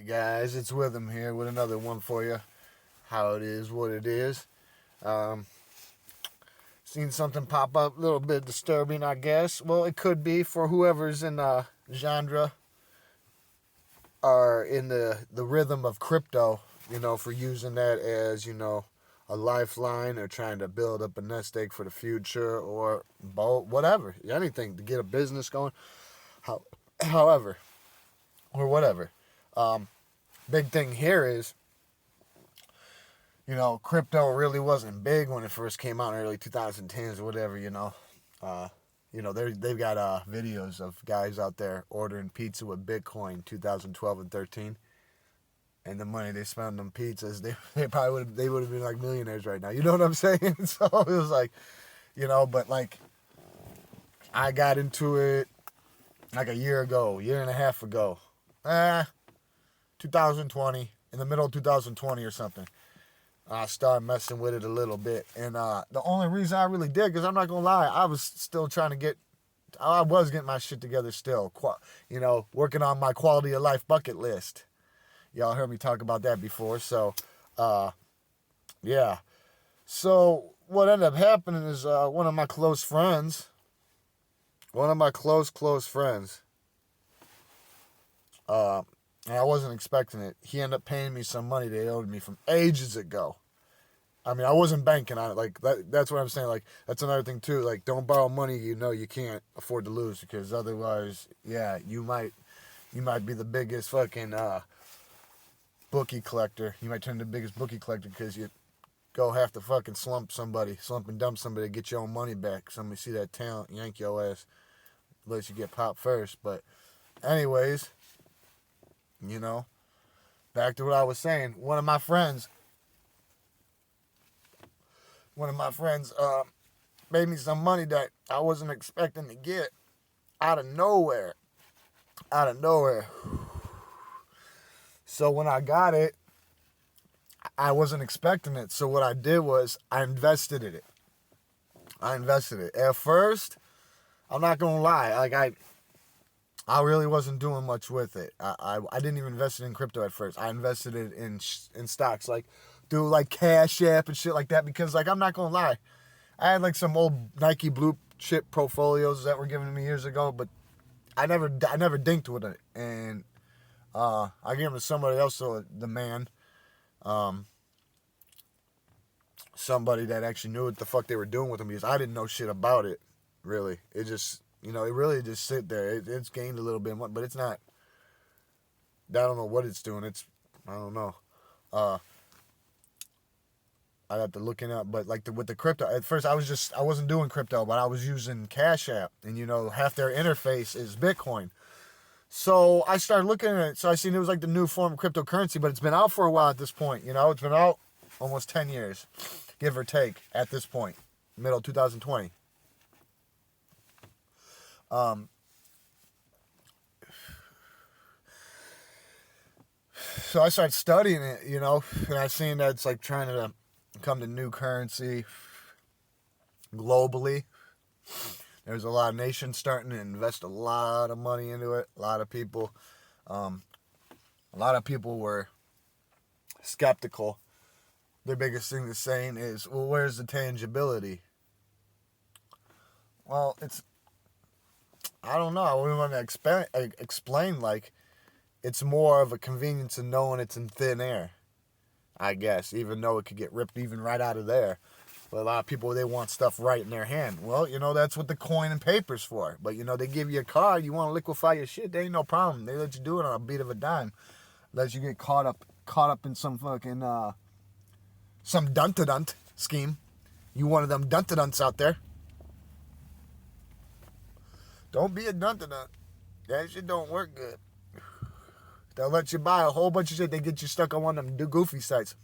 guys, it's Witham here with another one for you. How it is, what it is. Seen something pop up, a little bit disturbing, I guess. Well, it could be for whoever's in genre or in the rhythm of crypto, for using that as, a lifeline or trying to build up a nest egg for the future or both, whatever, anything to get a business going. However, or whatever. Big thing here is, crypto really wasn't big when it first came out in early 2010s or whatever, they've got videos of guys out there ordering pizza with Bitcoin 2012 and 13. And the money they spent on them pizzas, they probably would have been like millionaires right now. You know what I'm saying? So it was like, but like I got into it like a year and a half ago. 2020, in the middle of 2020 or something. I started messing with it a little bit. And the only reason I really did, because I'm not going to lie, I was still trying to I was getting my shit together still. Working on my quality of life bucket list. Y'all heard me talk about that before. So, yeah. So, what ended up happening is one of my close friends, and I wasn't expecting it. He ended up paying me some money they owed me from ages ago. I mean, I wasn't banking on it. Like, that's what I'm saying. Like, that's another thing, too. Like, don't borrow money you can't afford to lose. Because otherwise, yeah, you might be the biggest fucking bookie collector. You might turn into the biggest bookie collector because you go have to fucking slump and dump somebody to get your own money back. Somebody see that talent, yank your ass. Let you get popped first. But anyways, back to what I was saying. One of my friends made me some money that I wasn't expecting to get out of nowhere. So when I got it, I wasn't expecting it. So what I did was I invested in it. At first, I'm not going to lie. Like I really wasn't doing much with it. I didn't even invest it in crypto at first. I invested it in stocks, like through like Cash App and shit like that. Because like I'm not gonna lie, I had like some old Nike blue chip portfolios that were given to me years ago, but I never dinked with it, and I gave them to somebody else. So the man, somebody that actually knew what the fuck they were doing with them, because I didn't know shit about it. Really, it just. It really just sit there. It's gained a little bit, but it's not. I don't know what it's doing. I don't know. I'd have to look it up. But like with the crypto, at first I wasn't doing crypto, but I was using Cash App, and half their interface is Bitcoin. So I started looking at it. So I seen it was like the new form of cryptocurrency, but it's been out for a while at this point. It's been out almost 10 years, give or take, at this point, middle 2020. So I started studying it, and I seen that it's like trying to come to new currency globally. There's a lot of nations starting to invest a lot of money into it. A lot of people were skeptical. Their biggest thing they're saying is, well, where's the tangibility? Well, I don't know. I wouldn't want to explain like it's more of a convenience in knowing it's in thin air, I guess, even though it could get ripped even right out of there. But a lot of people, they want stuff right in their hand. Well, that's what the coin and paper's for. But, they give you a card. You want to liquefy your shit, there ain't no problem. They let you do it on a beat of a dime. Let you get caught up in some fucking, some dun-to-dunt scheme. You one of them dun-to-dunts out there. Don't be a dun-to-dunt. That shit don't work good. They'll let you buy a whole bunch of shit. They get you stuck on one of them goofy sites.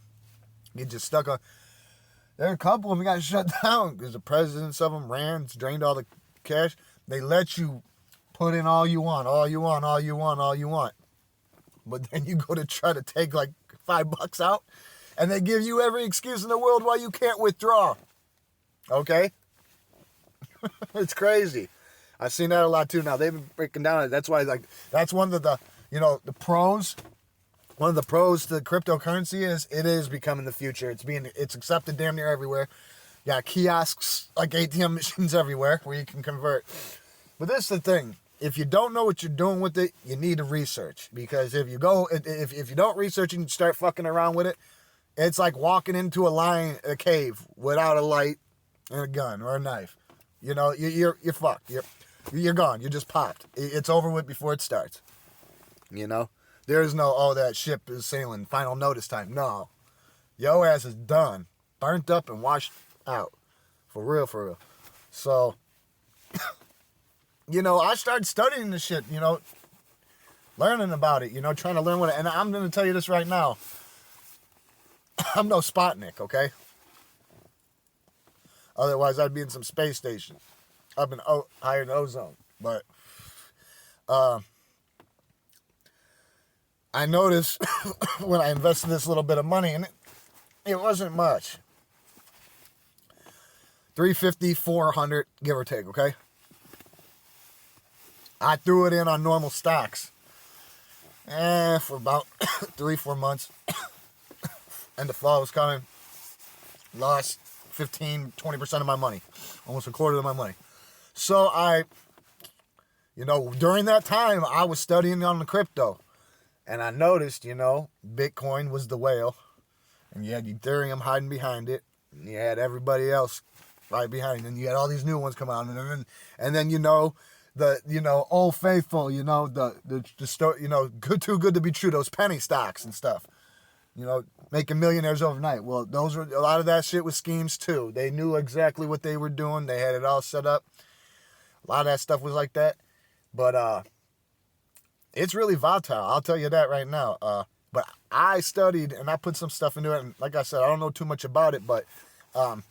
Get you stuck on. There are a couple of them got shut down because the presidents of them ran, drained all the cash. They let you put in all you want. But then you go to try to take like $5 out, and they give you every excuse in the world why you can't withdraw. Okay? It's crazy. I've seen that a lot too now. They've been breaking down it. That's why, like, that's one of the pros one of the pros to cryptocurrency is it is becoming the future. It's accepted damn near everywhere. You got kiosks like ATM machines everywhere where you can convert. But this is the thing. If you don't know what you're doing with it, you need to research. Because if you don't research and you start fucking around with it, it's like walking into a cave without a light and a gun or a knife. You know, you're fucked. You're gone. You're just popped. It's over with before it starts. You know? There is no, oh, that ship is sailing, final notice time. No. Yo ass is done. Burnt up and washed out. For real, for real. So, you know, I started studying this shit, you know, learning about it, you know, trying to learn what it, and I'm going to tell you this right now. I'm no Sputnik, okay? Otherwise, I'd be in some space station up in higher in ozone. But I noticed when I invested this little bit of money in it, it wasn't much. 350, 400, give or take, okay? I threw it in on normal stocks. For about 3-4 months. And the fall was coming. Lost 15-20% of my money. Almost a quarter of my money. So during that time, I was studying on the crypto. And I noticed, Bitcoin was the whale. And you had Ethereum hiding behind it. And you had everybody else right behind it. And you had all these new ones come out. And then the Old Faithful, good too good to be true, those penny stocks and stuff. Making millionaires overnight. Well, a lot of that shit was schemes too. They knew exactly what they were doing. They had it all set up. A lot of that stuff was like that. But it's really volatile. I'll tell you that right now. But I studied and I put some stuff into it. And like I said, I don't know too much about it, but I've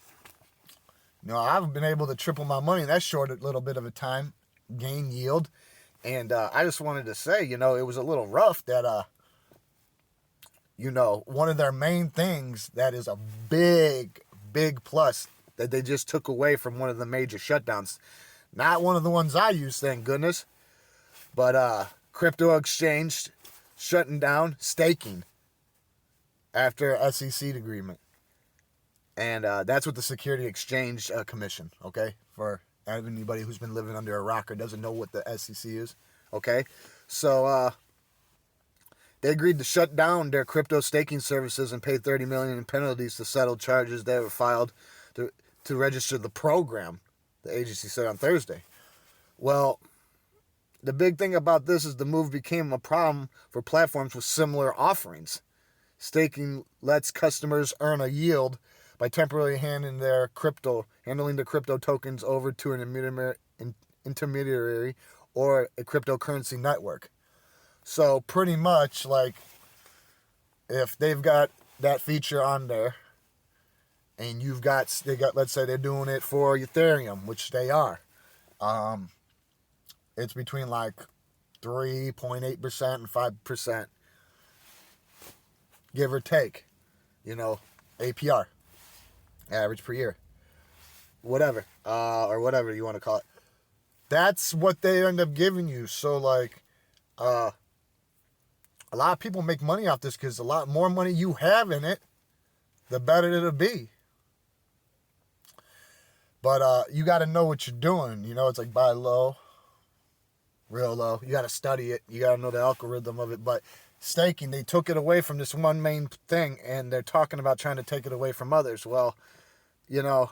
been able to triple my money in that short little bit of a time, gain yield. And I just wanted to say, it was a little rough that one of their main things that is a big, big plus that they just took away from one of the major shutdowns. Not one of the ones I use, thank goodness. But crypto exchange shutting down staking after SEC agreement. And that's what the Security Exchange Commission, okay? For anybody who's been living under a rock or doesn't know what the SEC is, okay? So, they agreed to shut down their crypto staking services and pay $30 million in penalties to settle charges that were filed to register the program, the agency said on Thursday. Well, the big thing about this is the move became a problem for platforms with similar offerings. Staking lets customers earn a yield by temporarily handing the crypto tokens over to an intermediary or a cryptocurrency network. So pretty much, like, if they've got that feature on there, and let's say they're doing it for Ethereum, which they are. It's between like 3.8% and 5%, give or take, APR, average per year, whatever, or whatever you want to call it. That's what they end up giving you. So like, a lot of people make money off this because a lot more money you have in it, the better it'll be. But you got to know what you're doing. It's like buy low, real low. You got to study it. You got to know the algorithm of it. But staking, they took it away from this one main thing, and they're talking about trying to take it away from others. Well, and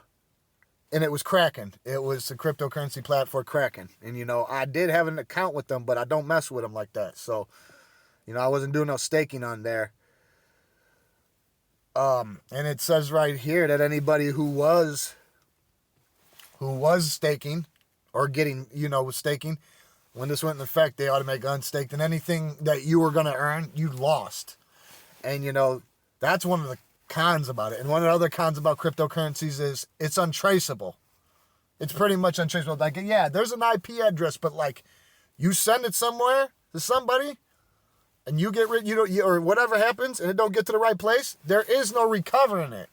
it was Kraken. It was the cryptocurrency platform Kraken. And, I did have an account with them, but I don't mess with them like that. So, I wasn't doing no staking on there. And it says right here that anybody who was staking or getting, was staking, when this went into effect, they automatically unstaked. And anything that you were going to earn, you lost. And, that's one of the cons about it. And one of the other cons about cryptocurrencies is it's untraceable. It's pretty much untraceable. Like, yeah, there's an IP address, but like, you send it somewhere to somebody, and you get rid, or whatever happens, and it don't get to the right place, there is no recovering it.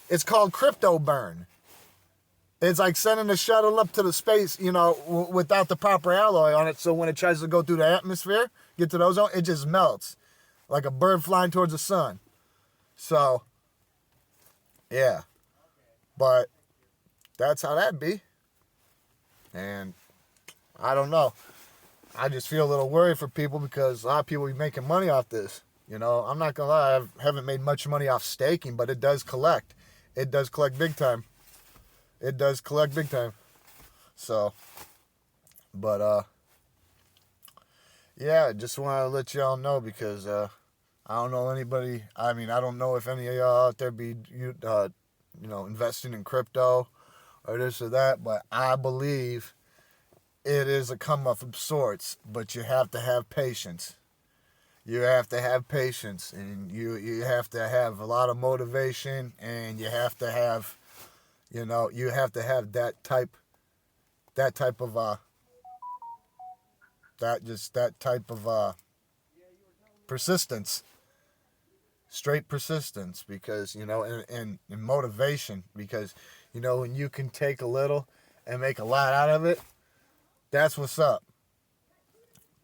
It's called crypto burn. It's like sending a shuttle up to the space, without the proper alloy on it. So when it tries to go through the atmosphere, get to the ozone, it just melts. like a bird flying towards the sun. So, yeah. But that's how that be. And I don't know. I just feel a little worried for people because a lot of people be making money off this. You know, I'm not gonna lie, I haven't made much money off staking, but it does collect. It does collect big time. It does collect big time. So, but yeah, just want to let y'all know because I don't know anybody. I mean, I don't know if any of y'all out there be investing in crypto or this or that, but I believe it is a come up of sorts. But you have to have patience. You have to have patience, and you have to have a lot of motivation, and you have to have, you have to have that type of that type of persistence, straight persistence, because and motivation, because when you can take a little and make a lot out of it, that's what's up.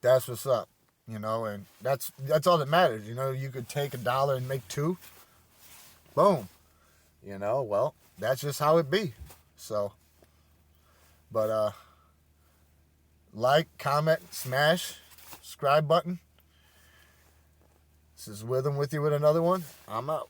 That's what's up. And that's all that matters. You could take $1 and make two. Boom. Well, that's just how it be. So, but like, comment, smash, subscribe button. This is With you with another one. I'm out.